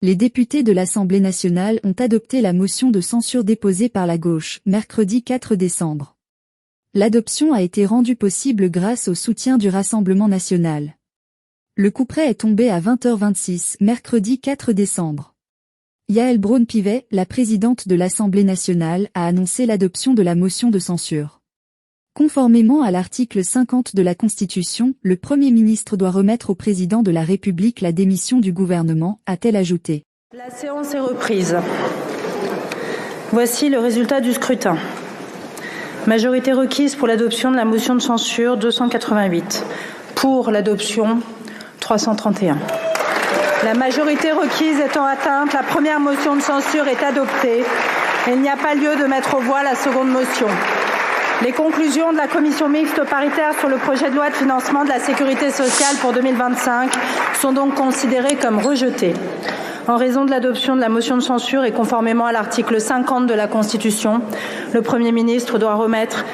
Les députés de l'Assemblée nationale ont adopté la motion de censure déposée par la gauche, mercredi 4 décembre. L'adoption a été rendue possible grâce au soutien du Rassemblement national. Le couperet est tombé à 20h26, mercredi 4 décembre. Yaël Braun-Pivet, la présidente de l'Assemblée nationale, a annoncé l'adoption de la motion de censure. Conformément à l'article 50 de la Constitution, le Premier ministre doit remettre au président de la République la démission du gouvernement, a-t-elle ajouté. La séance est reprise. Voici le résultat du scrutin. Majorité requise pour l'adoption de la motion de censure 288. Pour l'adoption 331. La majorité requise étant atteinte, la première motion de censure est adoptée. Il n'y a pas lieu de mettre aux voix la seconde motion. Les conclusions de la commission mixte paritaire sur le projet de loi de financement de la sécurité sociale pour 2025 sont donc considérées comme rejetées. En raison de l'adoption de la motion de censure et conformément à l'article 50 de la Constitution, le Premier ministre doit remettre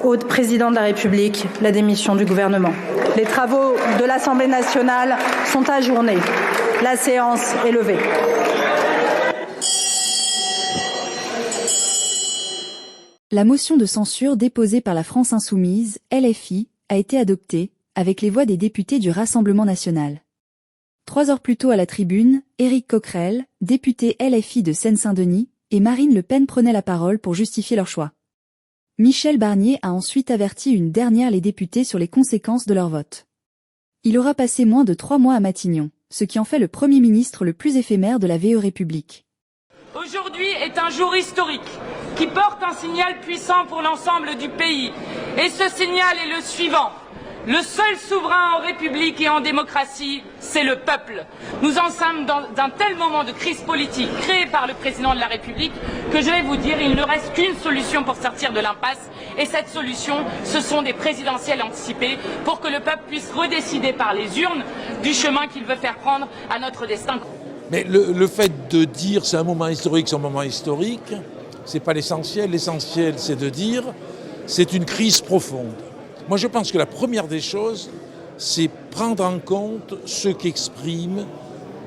au président de la République la démission du gouvernement. Les travaux de l'Assemblée nationale sont ajournés. La séance est levée. La motion de censure déposée par la France insoumise, LFI, a été adoptée, avec les voix des députés du Rassemblement national. 3 heures plus tôt à la tribune, Éric Coquerel, député LFI de Seine-Saint-Denis, et Marine Le Pen prenaient la parole pour justifier leur choix. Michel Barnier a ensuite averti une dernière les députés sur les conséquences de leur vote. Il aura passé moins de 3 mois à Matignon, ce qui en fait le Premier ministre le plus éphémère de la VE République. Aujourd'hui est un jour historique qui porte un signal puissant pour l'ensemble du pays. Et ce signal est le suivant. Le seul souverain en République et en démocratie, c'est le peuple. Nous en sommes dans un tel moment de crise politique créé par le président de la République que je vais vous dire, il ne reste qu'une solution pour sortir de l'impasse. Et cette solution, ce sont des présidentielles anticipées pour que le peuple puisse redécider par les urnes du chemin qu'il veut faire prendre à notre destin. Mais le fait de dire c'est un moment historique, c'est pas l'essentiel. L'essentiel, c'est de dire c'est une crise profonde. Moi, je pense que la première des choses, c'est prendre en compte ce qu'expriment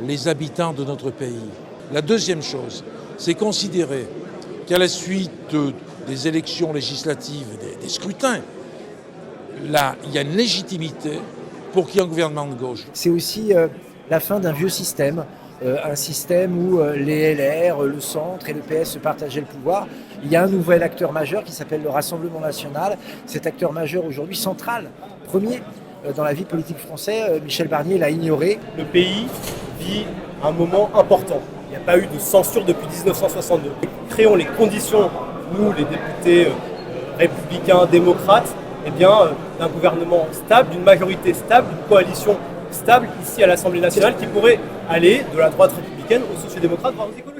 les habitants de notre pays. La deuxième chose, c'est considérer qu'à la suite des élections législatives, des scrutins, là, il y a une légitimité pour qu'il y ait un gouvernement de gauche. C'est aussi la fin d'un vieux système. Un système où les LR, le centre et le PS se partageaient le pouvoir. Il y a un nouvel acteur majeur qui s'appelle le Rassemblement national. Cet acteur majeur aujourd'hui central, premier dans la vie politique française, Michel Barnier l'a ignoré. Le pays vit un moment important. Il n'y a pas eu de censure depuis 1962. Créons les conditions, nous les députés républicains, démocrates, d'un gouvernement stable, d'une majorité stable, d'une coalition stable ici à l'Assemblée nationale qui pourrait aller de la droite républicaine aux sociaux-démocrates, voire aux écologistes.